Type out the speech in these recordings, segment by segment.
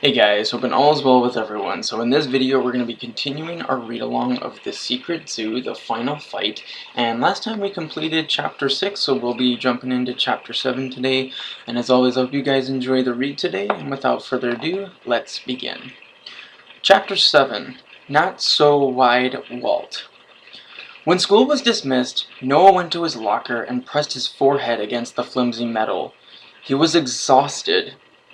Hey guys, hoping all is well with everyone. So in this video we're going to be continuing our read-along of The Secret Zoo, The Final Fight. And last time we completed Chapter 6, so we'll be jumping into Chapter 7 today. And as always, I hope you guys enjoy the read today. And without further ado, let's begin. Chapter 7, Not So Wide-Walt. When school was dismissed, Noah went to his locker and pressed his forehead against the flimsy metal. He was exhausted.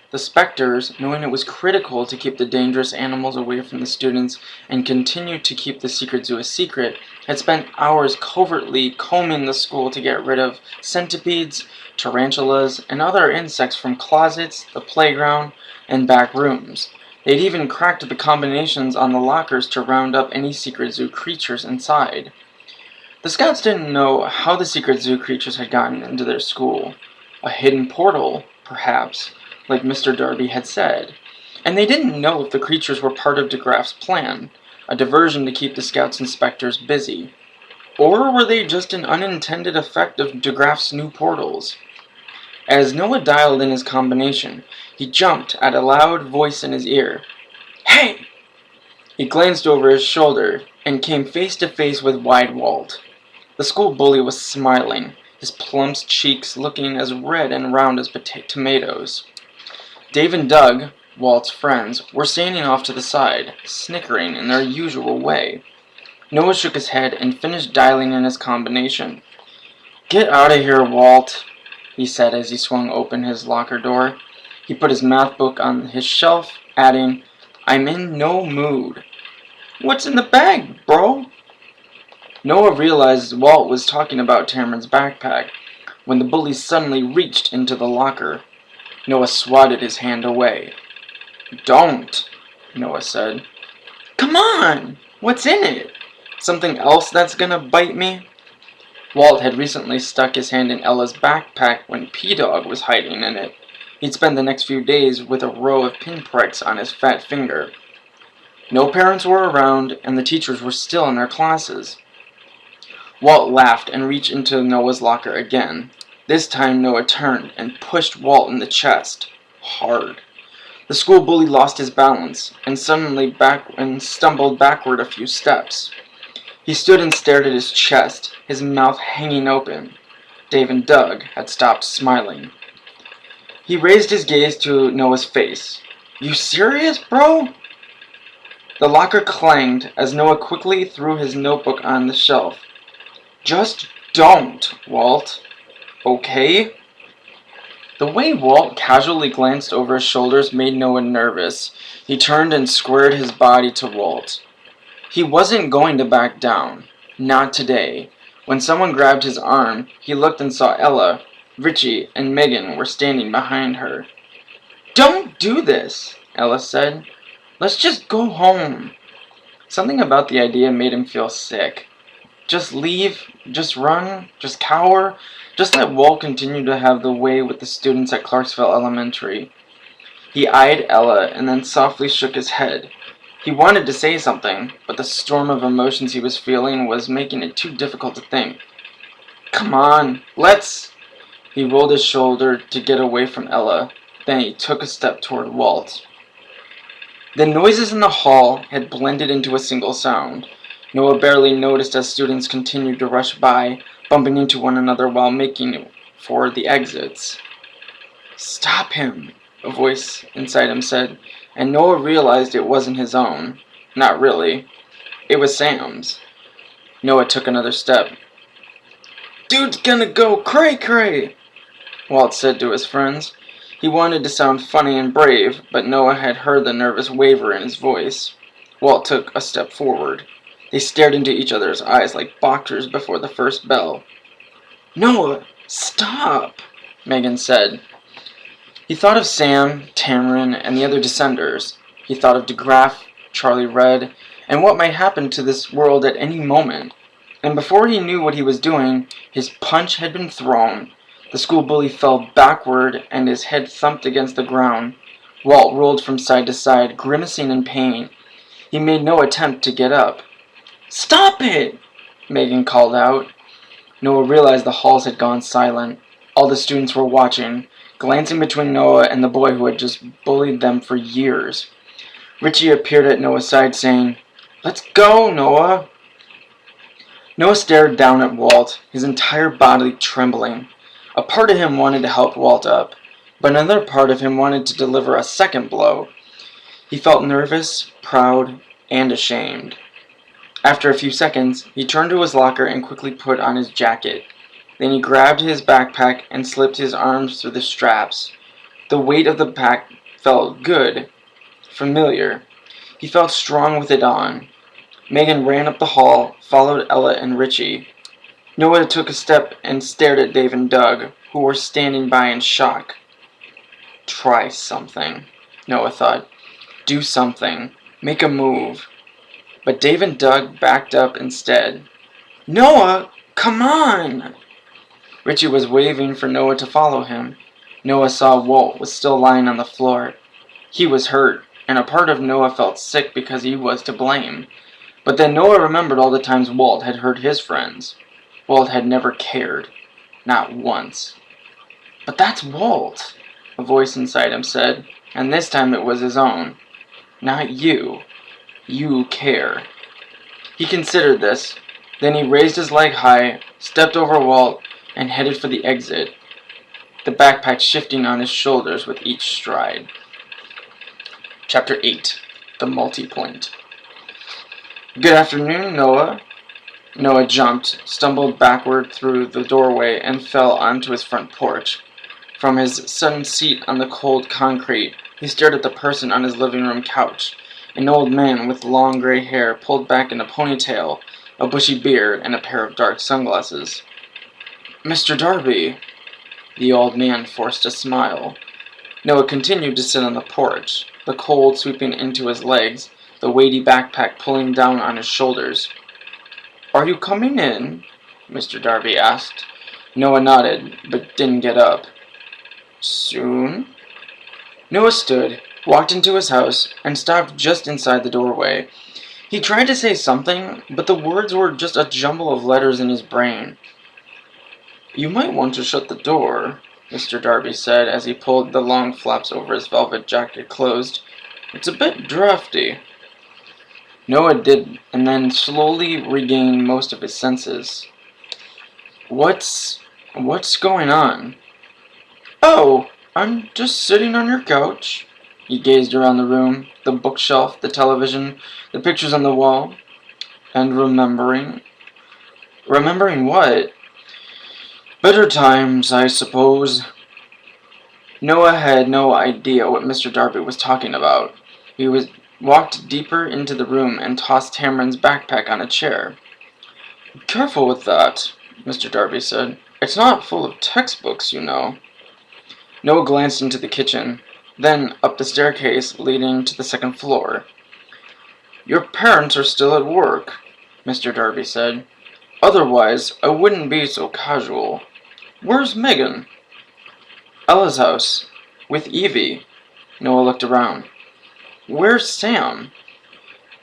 The specters, knowing it was critical to keep the dangerous animals away from the students and continue to keep the secret zoo a secret, had spent hours covertly combing the school to get rid of centipedes, tarantulas, and other insects from closets, the playground, and back rooms. They'd even cracked the combinations on the lockers to round up any secret zoo creatures inside. The scouts didn't know how the secret zoo creatures had gotten into their school. A hidden portal, perhaps, like Mr. Darby had said. And they didn't know if the creatures were part of DeGraff's plan, a diversion to keep the scouts and specters busy. Or were they just an unintended effect of DeGraff's new portals? As Noah dialed in his combination, he jumped at a loud voice in his ear. "Hey!" He glanced over his shoulder and came face to face with Wide-Walt. The school bully was smiling, his plump cheeks looking as red and round as tomatoes. Dave and Doug, Walt's friends, were standing off to the side, snickering in their usual way. Noah shook his head and finished dialing in his combination. "Get out of here, Walt," he said as he swung open his locker door. He put his math book on his shelf, adding, "I'm in no mood." "What's in the bag, bro?" Noah realized Walt was talking about Cameron's backpack when the bully suddenly reached into the locker. Noah swatted his hand away. "Don't," Noah said. "Come on! What's in it? Something else that's gonna bite me?" Walt had recently stuck his hand in Ella's backpack when P-Dog was hiding in it. He'd spend the next few days with a row of pinpricks on his fat finger. No parents were around, and the teachers were still in their classes. Walt laughed and reached into Noah's locker again. This time Noah turned and pushed Walt in the chest, hard. The school bully lost his balance and stumbled backward a few steps. He stood and stared at his chest, his mouth hanging open. Dave and Doug had stopped smiling. He raised his gaze to Noah's face. "You serious, bro?" The locker clanged as Noah quickly threw his notebook on the shelf. "Just don't, Walt. Okay?" The way Walt casually glanced over his shoulders made Noah nervous. He turned and squared his body to Walt. He wasn't going to back down. Not today. When someone grabbed his arm, he looked and saw Ella, Richie, and Megan were standing behind her. "Don't do this," Ella said. "Let's just go home." Something about the idea made him feel sick. Just leave, just run, just cower, just let Walt continue to have the way with the students at Clarksville Elementary. He eyed Ella and then softly shook his head. He wanted to say something, but the storm of emotions he was feeling was making it too difficult to think. "Come on, let's..." He rolled his shoulder to get away from Ella, then he took a step toward Walt. The noises in the hall had blended into a single sound. Noah barely noticed as students continued to rush by, bumping into one another while making for the exits. "Stop him," a voice inside him said, and Noah realized it wasn't his own. Not really. It was Sam's. Noah took another step. "Dude's gonna go cray-cray," Walt said to his friends. He wanted to sound funny and brave, but Noah had heard the nervous waver in his voice. Walt took a step forward. They stared into each other's eyes like boxers before the first bell. "Noah, stop," Megan said. He thought of Sam, Cameron, and the other Descenders. He thought of DeGraff, Charlie Red, and what might happen to this world at any moment. And before he knew what he was doing, his punch had been thrown. The school bully fell backward and his head thumped against the ground. Walt rolled from side to side, grimacing in pain. He made no attempt to get up. "Stop it!" Megan called out. Noah realized the halls had gone silent. All the students were watching. glancing between Noah and the boy who had just bullied them for years. Richie appeared at Noah's side, saying, "Let's go, Noah!" Noah stared down at Walt, his entire body trembling. A part of him wanted to help Walt up, but another part of him wanted to deliver a second blow. He felt nervous, proud, and ashamed. After a few seconds, he turned to his locker and quickly put on his jacket. Then he grabbed his backpack and slipped his arms through the straps. The weight of the pack felt good, familiar. He felt strong with it on. Megan ran up the hall, followed Ella and Richie. Noah took a step and stared at Dave and Doug, who were standing by in shock. Try something, Noah thought. Do something. Make a move. But Dave and Doug backed up instead. "Noah, come on!" Richie was waving for Noah to follow him. Noah saw Walt was still lying on the floor. He was hurt, and a part of Noah felt sick because he was to blame. But then Noah remembered all the times Walt had hurt his friends. Walt had never cared. Not once. "But that's Walt," a voice inside him said, and this time it was his own. "Not you. You care." He considered this. Then he raised his leg high, stepped over Walt, and headed for the exit, the backpack shifting on his shoulders with each stride. Chapter 8. The Multi-Point. "Good afternoon, Noah." Noah jumped, stumbled backward through the doorway, and fell onto his front porch. From his sudden seat on the cold concrete, he stared at the person on his living room couch, an old man with long gray hair pulled back in a ponytail, a bushy beard, and a pair of dark sunglasses. "Mr. Darby." The old man forced a smile. Noah continued to sit on the porch, the cold sweeping into his legs, the weighty backpack pulling down on his shoulders. "Are you coming in?" Mr. Darby asked. Noah nodded, but didn't get up. "Soon?" Noah stood, walked into his house, and stopped just inside the doorway. He tried to say something, but the words were just a jumble of letters in his brain. "You might want to shut the door," Mr. Darby said as he pulled the long flaps over his velvet jacket closed. "It's a bit drafty." Noah did, and then slowly regained most of his senses. What's going on?" "Oh, I'm just sitting on your couch." He gazed around the room, the bookshelf, the television, the pictures on the wall, and remembering. "Remembering what?" "Better times, I suppose." Noah had no idea what Mr. Darby was talking about. He walked deeper into the room and tossed Cameron's backpack on a chair. "Careful with that," Mr. Darby said. "It's not full of textbooks, you know." Noah glanced into the kitchen, then up the staircase leading to the second floor. "Your parents are still at work," Mr. Darby said. "Otherwise, I wouldn't be so casual. Where's Megan?" "Ella's house, with Evie." Noah looked around. "Where's Sam?"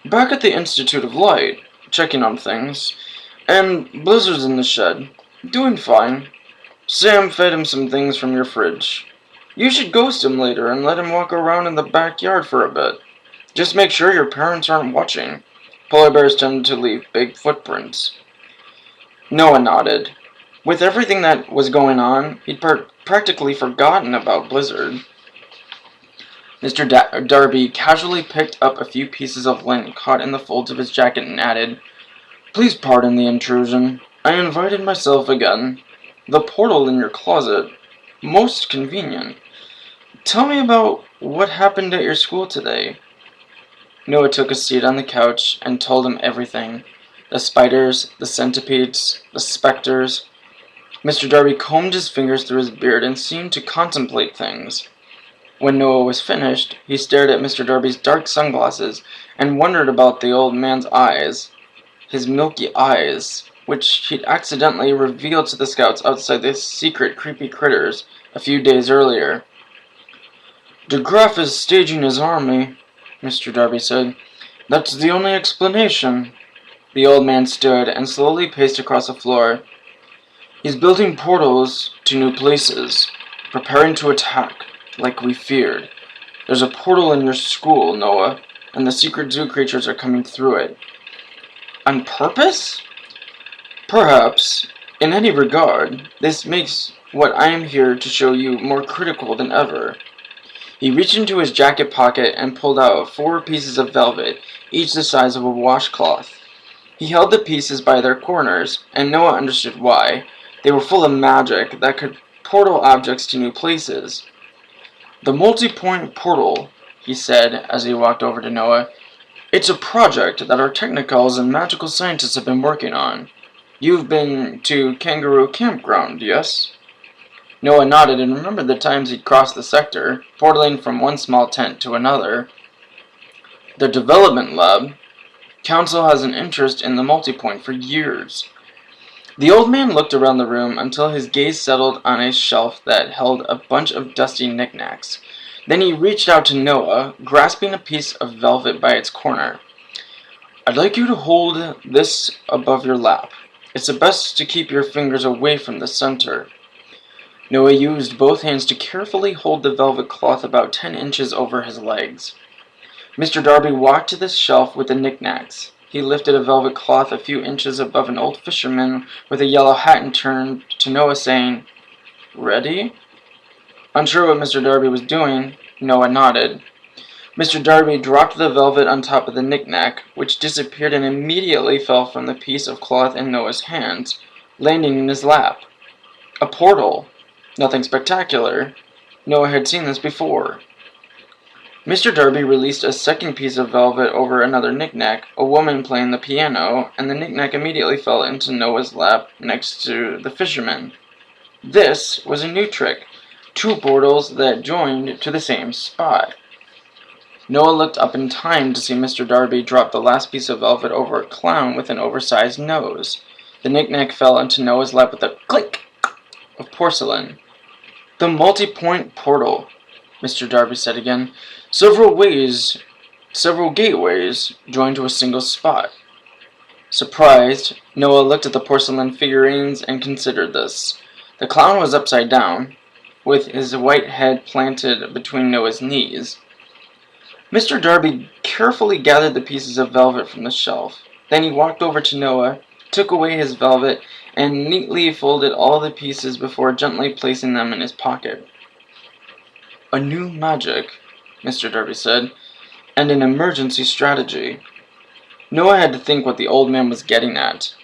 "Back at the Institute of Light, checking on things. And Blizzard's in the shed, doing fine. Sam fed him some things from your fridge. You should ghost him later and let him walk around in the backyard for a bit. Just make sure your parents aren't watching. Polar bears tend to leave big footprints." Noah nodded. With everything that was going on, he'd practically forgotten about Blizzard. Mr. Darby casually picked up a few pieces of lint caught in the folds of his jacket and added, "Please pardon the intrusion. I invited myself again. The portal in your closet. Most convenient. Tell me about what happened at your school today." Noah took a seat on the couch and told him everything. The spiders, the centipedes, the specters. Mr. Darby combed his fingers through his beard and seemed to contemplate things. When Noah was finished, he stared at Mr. Darby's dark sunglasses and wondered about the old man's eyes. His milky eyes, which he'd accidentally revealed to the scouts outside the secret creepy critters a few days earlier. "De Graff is staging his army," Mr. Darby said. "That's the only explanation." The old man stood and slowly paced across the floor. "He's building portals to new places. Preparing to attack, like we feared. There's a portal in your school, Noah, and the secret zoo creatures are coming through it. On purpose? Perhaps. In any regard, this makes what I am here to show you more critical than ever. He reached into his jacket pocket and pulled out 4 pieces of velvet, each the size of a washcloth. He held the pieces by their corners, and Noah understood why. They were full of magic that could portal objects to new places. The multi-point portal, he said as he walked over to Noah. It's a project that our technicals and magical scientists have been working on. You've been to Kangaroo Campground, yes? Noah nodded and remembered the times he'd crossed the sector, portaling from one small tent to another. The development lab. Council has an interest in the multipoint for years. The old man looked around the room until his gaze settled on a shelf that held a bunch of dusty knickknacks. Then he reached out to Noah, grasping a piece of velvet by its corner. I'd like you to hold this above your lap. It's best to keep your fingers away from the center. Noah used both hands to carefully hold the velvet cloth about 10 inches over his legs. Mr. Darby walked to the shelf with the knickknacks. He lifted a velvet cloth a few inches above an old fisherman with a yellow hat and turned to Noah, saying, Ready? Unsure what Mr. Darby was doing, Noah nodded. Mr. Darby dropped the velvet on top of the knickknack, which disappeared and immediately fell from the piece of cloth in Noah's hands, landing in his lap. A portal. Nothing spectacular. Noah had seen this before. Mr. Darby released a second piece of velvet over another knickknack, a woman playing the piano, and the knickknack immediately fell into Noah's lap next to the fisherman. This was a new trick, 2 portals that joined to the same spot. Noah looked up in time to see Mr. Darby drop the last piece of velvet over a clown with an oversized nose. The knickknack fell into Noah's lap with a click of porcelain. The multi-point portal, Mr. Darby said again. Several gateways join to a single spot. Surprised, Noah looked at the porcelain figurines and considered this. The clown was upside down, with his white head planted between Noah's knees. Mr. Darby carefully gathered the pieces of velvet from the shelf. Then he walked over to Noah, took away his velvet, and neatly folded all the pieces before gently placing them in his pocket. A new magic, Mr. Darby said, and an emergency strategy. Noah had to think what the old man was getting at.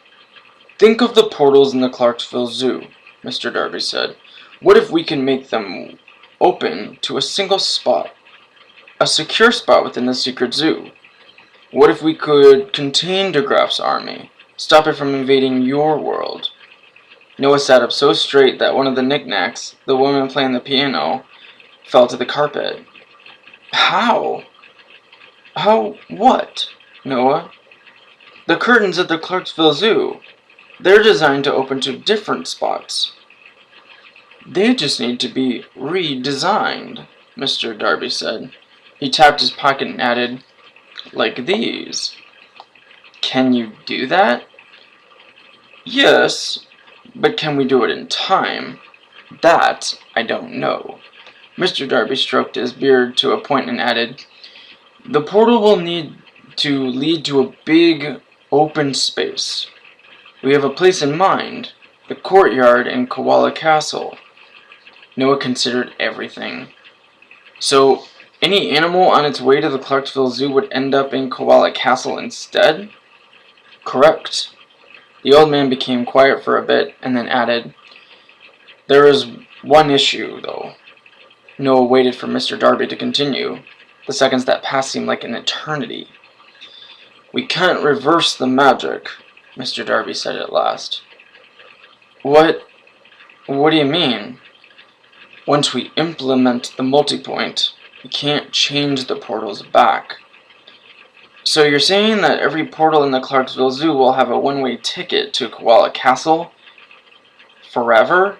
Think of the portals in the Clarksville Zoo, Mr. Darby said. What if we can make them open to a single spot? A secure spot within the secret zoo? What if we could contain DeGraff's army? Stop it from invading your world? Noah sat up so straight that one of the knickknacks, the woman playing the piano, fell to the carpet. How? How what, Noah? The curtains at the Clarksville Zoo. They're designed to open to different spots. They just need to be redesigned, Mr. Darby said. He tapped his pocket and added, like these. Can you do that? Yes, but can we do it in time? That I don't know. Mr. Darby stroked his beard to a point and added, the portal will need to lead to a big open space. We have a place in mind, the courtyard in Koala Castle. Noah considered everything. So, any animal on its way to the Clarksville Zoo would end up in Koala Castle instead? Correct. The old man became quiet for a bit and then added, there is one issue, though. Noah waited for Mr. Darby to continue. The seconds that passed seemed like an eternity. We can't reverse the magic, Mr. Darby said at last. What do you mean? Once we implement the multipoint, we can't change the portals back. So you're saying that every portal in the Clarksville Zoo will have a one-way ticket to Koala Castle? Forever?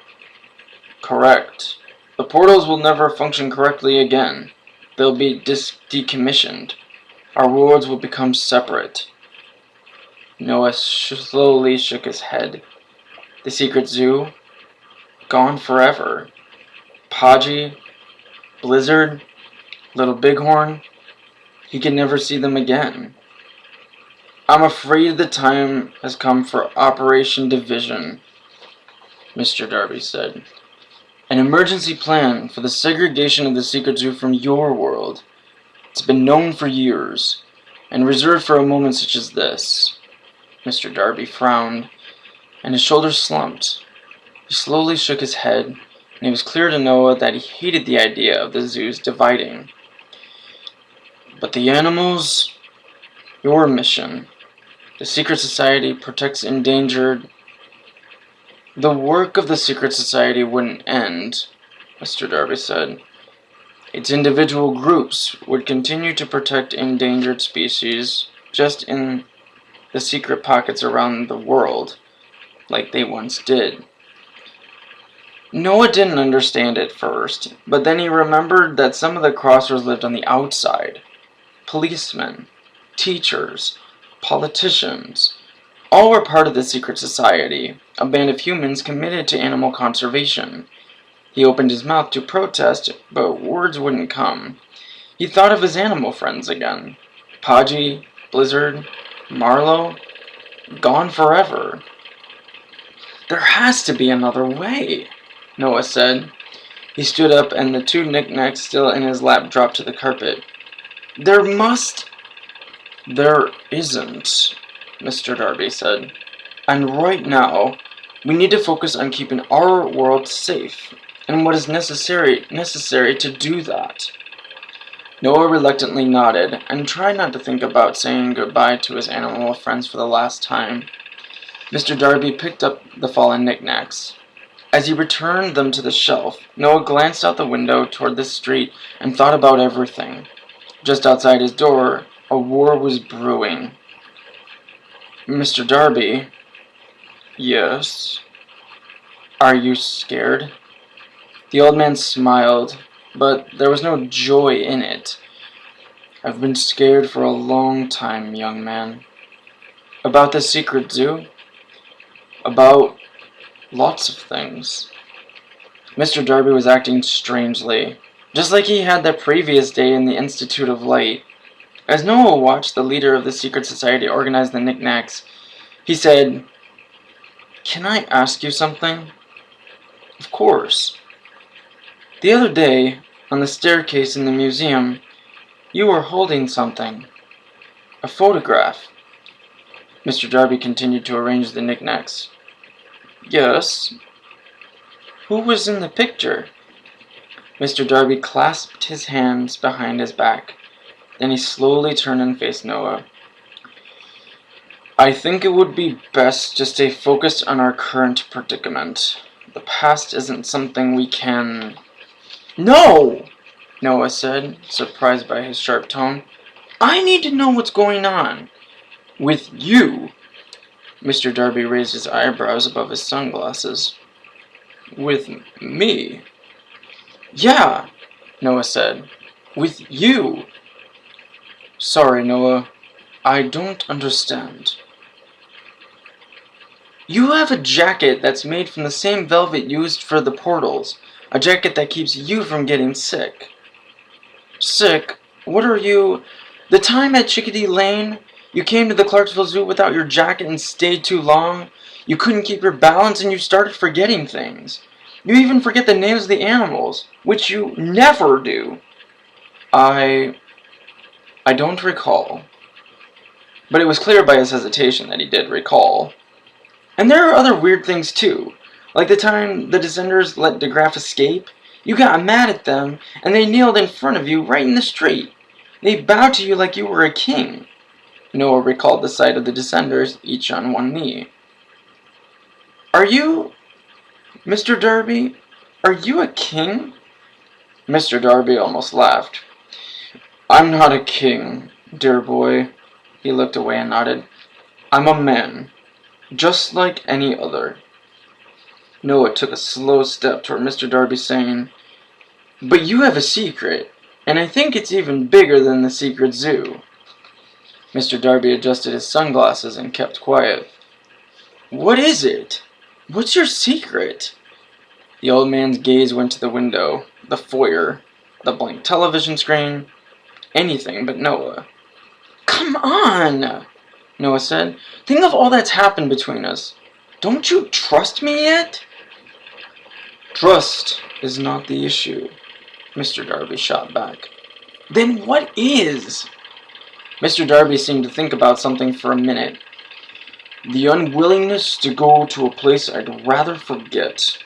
Correct. The portals will never function correctly again. They'll be decommissioned. Our worlds will become separate. Noah slowly shook his head. The secret zoo? Gone forever. Podgy, Blizzard, Little Bighorn. He could never see them again. I'm afraid the time has come for Operation Division, Mr. Darby said. An emergency plan for the segregation of the secret zoo from your world. It's been known for years, and reserved for a moment such as this. Mr. Darby frowned, and his shoulders slumped. He slowly shook his head, and it was clear to Noah that he hated the idea of the zoos dividing. But the animals, your mission. The secret society protects endangered. The work of the secret society wouldn't end, Mr. Darby said. Its individual groups would continue to protect endangered species just in the secret pockets around the world, like they once did. Noah didn't understand at first, but then he remembered that some of the crossers lived on the outside. Policemen, teachers, politicians, all were part of the secret society, a band of humans committed to animal conservation. He opened his mouth to protest, but words wouldn't come. He thought of his animal friends again. Podgy, Blizzard, Marlowe, gone forever. There has to be another way, Noah said. He stood up and the two knickknacks still in his lap dropped to the carpet. There isn't, Mr. Darby said. And right now, we need to focus on keeping our world safe, and what is necessary to do that. Noah reluctantly nodded, and tried not to think about saying goodbye to his animal friends for the last time. Mr. Darby picked up the fallen knickknacks. As he returned them to the shelf, Noah glanced out the window toward the street and thought about everything. Just outside his door, a war was brewing. Mr. Darby? Yes? Are you scared? The old man smiled, but there was no joy in it. I've been scared for a long time, young man. About the secret zoo? About lots of things. Mr. Darby was acting strangely, just like he had the previous day in the Institute of Light. As Noah watched the leader of the secret society organize the knickknacks, he said, Can I ask you something? Of course. The other day, on the staircase in the museum, you were holding something. A photograph. Mr. Darby continued to arrange the knickknacks. Yes. Who was in the picture? Mr. Darby clasped his hands behind his back. Then he slowly turned and faced Noah. I think it would be best to stay focused on our current predicament. The past isn't something we can... No! Noah said, surprised by his sharp tone. I need to know what's going on. With you. Mr. Darby raised his eyebrows above his sunglasses. With me? Yeah, Noah said. With you. Sorry, Noah. I don't understand. You have a jacket that's made from the same velvet used for the portals. A jacket that keeps you from getting sick. Sick? What are you... The time at Chickadee Lane, you came to the Clarksville Zoo without your jacket and stayed too long. You couldn't keep your balance and you started forgetting things. You even forget the names of the animals, which you never do. I don't recall. But it was clear by his hesitation that he did recall. And there are other weird things too. Like the time the Descenders let DeGraff escape. You got mad at them, and they kneeled in front of you right in the street. They bowed to you like you were a king. Noah recalled the sight of the Descenders, each on one knee. Are you... Mr. Darby? Are you a king? Mr. Darby almost laughed. I'm not a king, dear boy. He looked away and nodded. I'm a man, just like any other. Noah took a slow step toward Mr. Darby, saying, But you have a secret, and I think it's even bigger than the secret zoo. Mr. Darby adjusted his sunglasses and kept quiet. What is it? What's your secret? The old man's gaze went to the window, the foyer, the blank television screen, anything but Noah. "Come on," Noah said. "Think of all that's happened between us. Don't you trust me yet?" "Trust is not the issue," Mr. Darby shot back. "Then what is?" Mr. Darby seemed to think about something for a minute. "The unwillingness to go to a place I'd rather forget."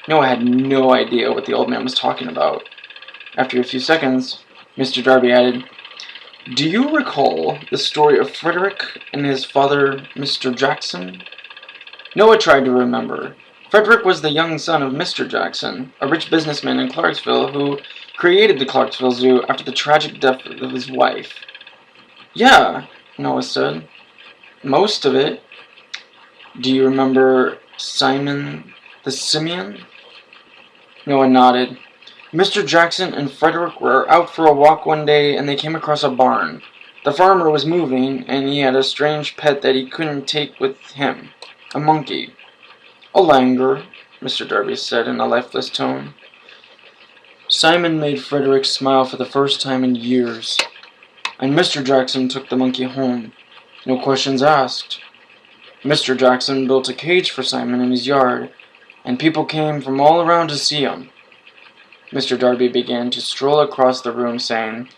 Noah had no idea what the old man was talking about. After a few seconds, Mr. Darby added, "Do you recall the story of Frederick and his father, Mr. Jackson?" Noah tried to remember. Frederick was the young son of Mr. Jackson, a rich businessman in Clarksville who created the Clarksville Zoo after the tragic death of his wife. "Yeah," Noah said. "Most of it." "Do you remember Simon the Simian?" Noah nodded. "Mr. Jackson and Frederick were out for a walk one day and they came across a barn. The farmer was moving and he had a strange pet that he couldn't take with him, a monkey." "A langur," Mr. Darby said in a lifeless tone. "Simon made Frederick smile for the first time in years, and Mr. Jackson took the monkey home. No questions asked. Mr. Jackson built a cage for Simon in his yard, and people came from all around to see him." Mr. Darby began to stroll across the room, saying,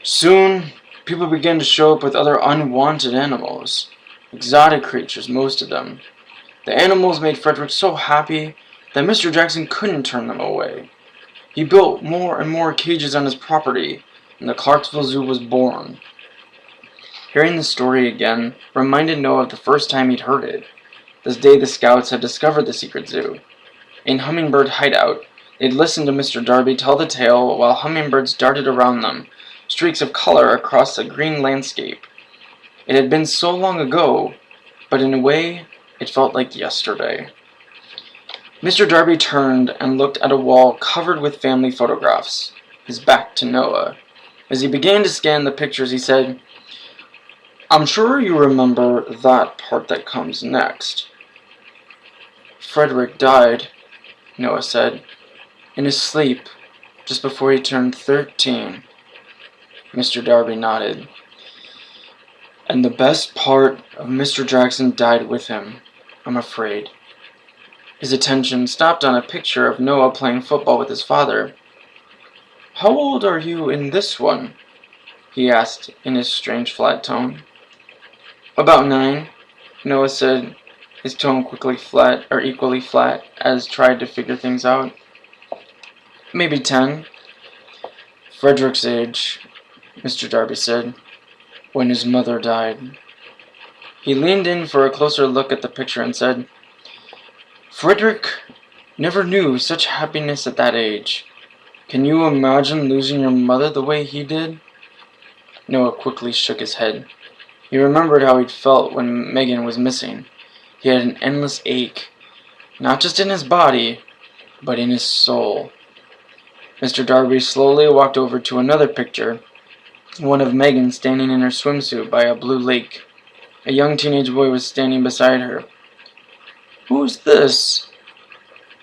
"Soon, people began to show up with other unwanted animals, exotic creatures, most of them. The animals made Frederick so happy that Mr. Jackson couldn't turn them away. He built more and more cages on his property, and the Clarksville Zoo was born." Hearing the story again reminded Noah of the first time he'd heard it, this day the scouts had discovered the secret zoo. In Hummingbird Hideout, they'd listened to Mr. Darby tell the tale while hummingbirds darted around them, streaks of color across a green landscape. It had been so long ago, but in a way, it felt like yesterday. Mr. Darby turned and looked at a wall covered with family photographs, his back to Noah. As he began to scan the pictures, he said, "I'm sure you remember that part that comes next." "Frederick died," Noah said, "in his sleep, just before he turned 13. Mr. Darby nodded. "And the best part of Mr. Jackson died with him, I'm afraid." His attention stopped on a picture of Noah playing football with his father. "How old are you in this one?" he asked in his strange flat tone. "About 9, Noah said, his tone equally flat, as tried to figure things out. "Maybe 10. "Frederick's age," Mr. Darby said, "when his mother died." He leaned in for a closer look at the picture and said, "Frederick never knew such happiness at that age. Can you imagine losing your mother the way he did?" Noah quickly shook his head. He remembered how he'd felt when Megan was missing. He had an endless ache, not just in his body, but in his soul. Mr. Darby slowly walked over to another picture, one of Megan standing in her swimsuit by a blue lake. A young teenage boy was standing beside her. "Who's this?"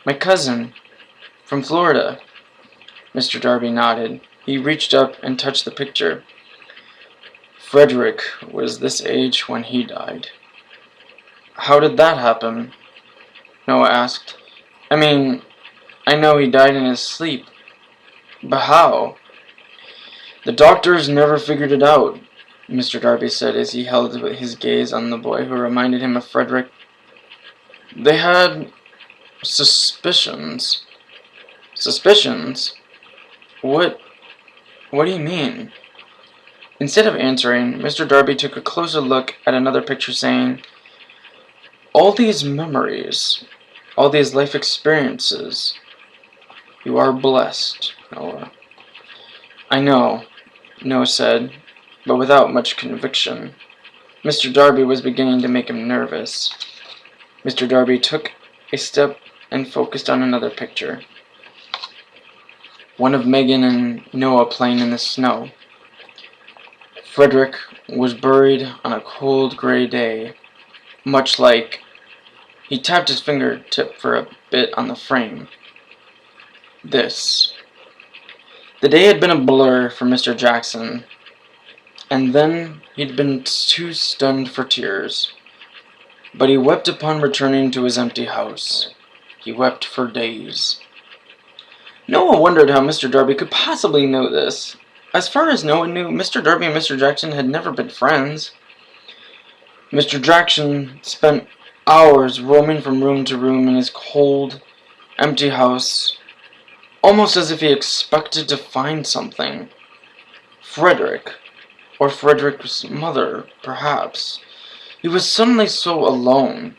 "My cousin, from Florida." Mr. Darby nodded. He reached up and touched the picture. "Frederick was this age when he died." "How did that happen?" Noah asked. I mean, I know he died in his sleep, but how?" "The doctors never figured it out," Mr. Darby said as he held his gaze on the boy who reminded him of Frederick. "They had suspicions." "Suspicions? What do you mean?" Instead of answering, Mr. Darby took a closer look at another picture, saying, "All these memories, all these life experiences, you are blessed, Noah." "I know," Noah said, but without much conviction. Mr. Darby was beginning to make him nervous. Mr. Darby took a step and focused on another picture. One of Megan and Noah playing in the snow. Frederick was buried on a cold gray day, much like He tapped his fingertip for a bit on the frame. This. The day had been a blur for Mr. Jackson, and then he'd been too stunned for tears. But he wept upon returning to his empty house. He wept for days. Noah wondered how Mr. Darby could possibly know this. As far as Noah knew, Mr. Darby and Mr. Jackson had never been friends. Mr. Jackson spent hours roaming from room to room in his cold, empty house, almost as if he expected to find something. Frederick, or Frederick's mother, perhaps. He was suddenly so alone.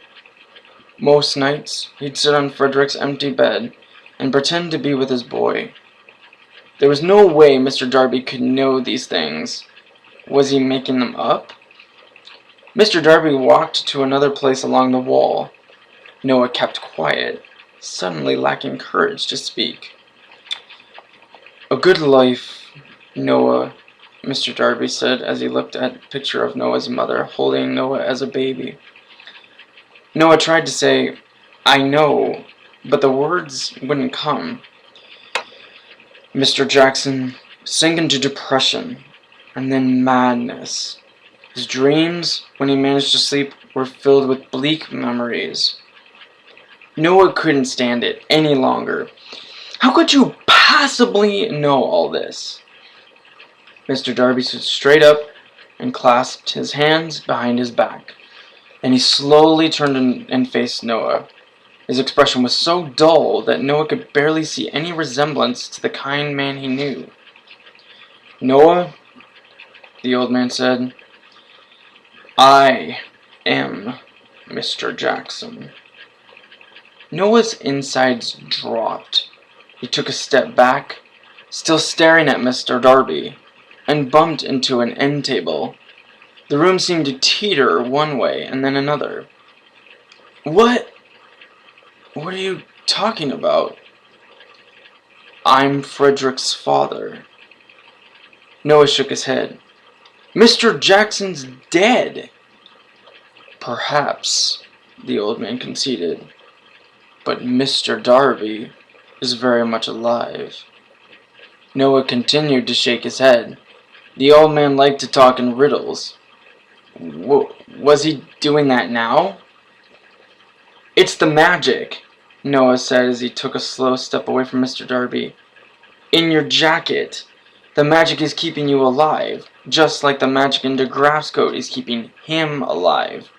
Most nights, he'd sit on Frederick's empty bed and pretend to be with his boy. There was no way Mr. Darby could know these things. Was he making them up? Mr. Darby walked to another place along the wall. Noah kept quiet, suddenly lacking courage to speak. A good life, Noah, Mr. Darby said as he looked at a picture of Noah's mother holding Noah as a baby. Noah tried to say, "I know," but the words wouldn't come. Mr. Jackson sank into depression and then madness. His dreams, when he managed to sleep, were filled with bleak memories. Noah couldn't stand it any longer. How could you possibly know all this? Mr. Darby stood straight up and clasped his hands behind his back. Then he slowly turned and faced Noah. His expression was so dull that Noah could barely see any resemblance to the kind man he knew. "Noah," the old man said, "I am Mr. Jackson." Noah's insides dropped. He took a step back, still staring at Mr. Darby, and bumped into an end table. The room seemed to teeter one way and then another. What are you talking about?" "I'm Frederick's father." Noah shook his head. "Mr. Jackson's dead." "Perhaps," the old man conceded, "but Mr. Darby is very much alive." Noah continued to shake his head. The old man liked to talk in riddles. Was he doing that now? "It's the magic," Noah said as he took a slow step away from Mr. Darby. "In your jacket. The magic is keeping you alive, just like the magic in DeGraff's coat is keeping him alive."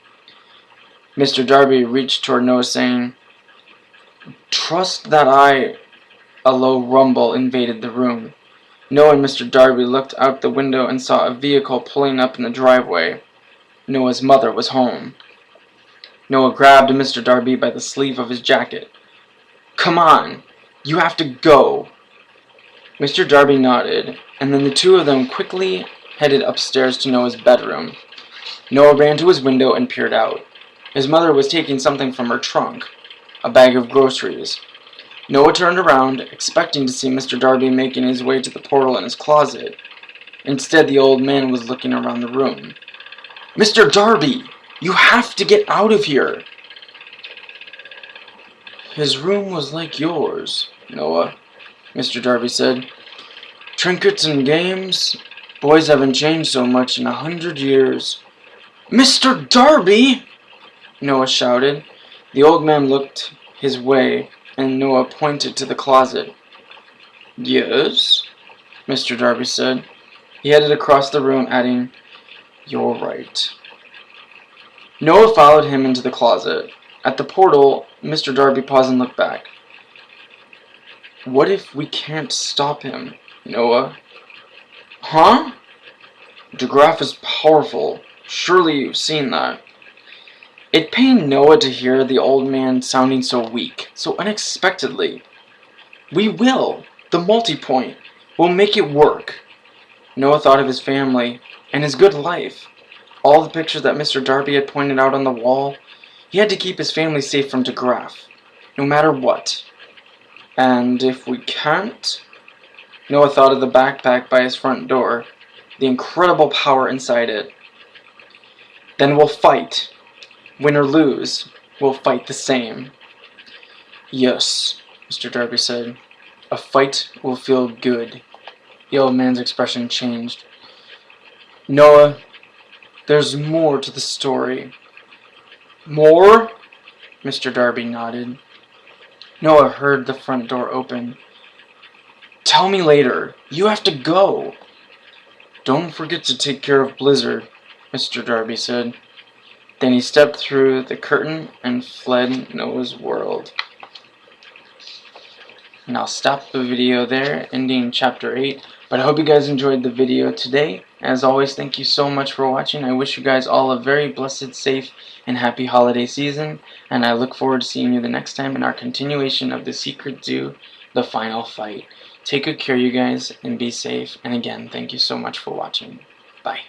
Mr. Darby reached toward Noah, saying, "Trust that I—" A low rumble invaded the room. Noah and Mr. Darby looked out the window and saw a vehicle pulling up in the driveway. Noah's mother was home. Noah grabbed Mr. Darby by the sleeve of his jacket. "Come on! You have to go!" Mr. Darby nodded, and then the two of them quickly headed upstairs to Noah's bedroom. Noah ran to his window and peered out. His mother was taking something from her trunk, a bag of groceries. Noah turned around, expecting to see Mr. Darby making his way to the portal in his closet. Instead, the old man was looking around the room. "Mr. Darby! You have to get out of here!" "His room was like yours, Noah," Mr. Darby said. "Trinkets and games. Boys haven't changed so much in 100 years. "Mr. Darby!" Noah shouted. The old man looked his way, and Noah pointed to the closet. "Yes," Mr. Darby said. He headed across the room, adding, "You're right." Noah followed him into the closet. At the portal, Mr. Darby paused and looked back. "What if we can't stop him, Noah?" "Huh?" "DeGraff is powerful. Surely you've seen that." It pained Noah to hear the old man sounding so weak, so unexpectedly. "We will. The multi-point. We'll make it work." Noah thought of his family and his good life. All the pictures that Mr. Darby had pointed out on the wall. He had to keep his family safe from DeGraff, no matter what. "And if we can't?" Noah thought of the backpack by his front door, the incredible power inside it. "Then we'll fight. Win or lose. will fight the same. Yes, Mr. Darby said. A fight will feel good. The old man's expression changed. Noah, there's more to the story. More? Mr. Darby nodded. Noah heard the front door open. Tell me later. You have to go. Don't forget to take care of Blizzard, Mr. Darby said. Then he stepped through the curtain and fled Noah's world. And I'll stop the video there, ending chapter 8. But I hope you guys enjoyed the video today. As always, thank you so much for watching. I wish you guys all a very blessed, safe, and happy holiday season. And I look forward to seeing you the next time in our continuation of The Secret Zoo, The Final Fight. Take good care, you guys, and be safe. And again, thank you so much for watching. Bye.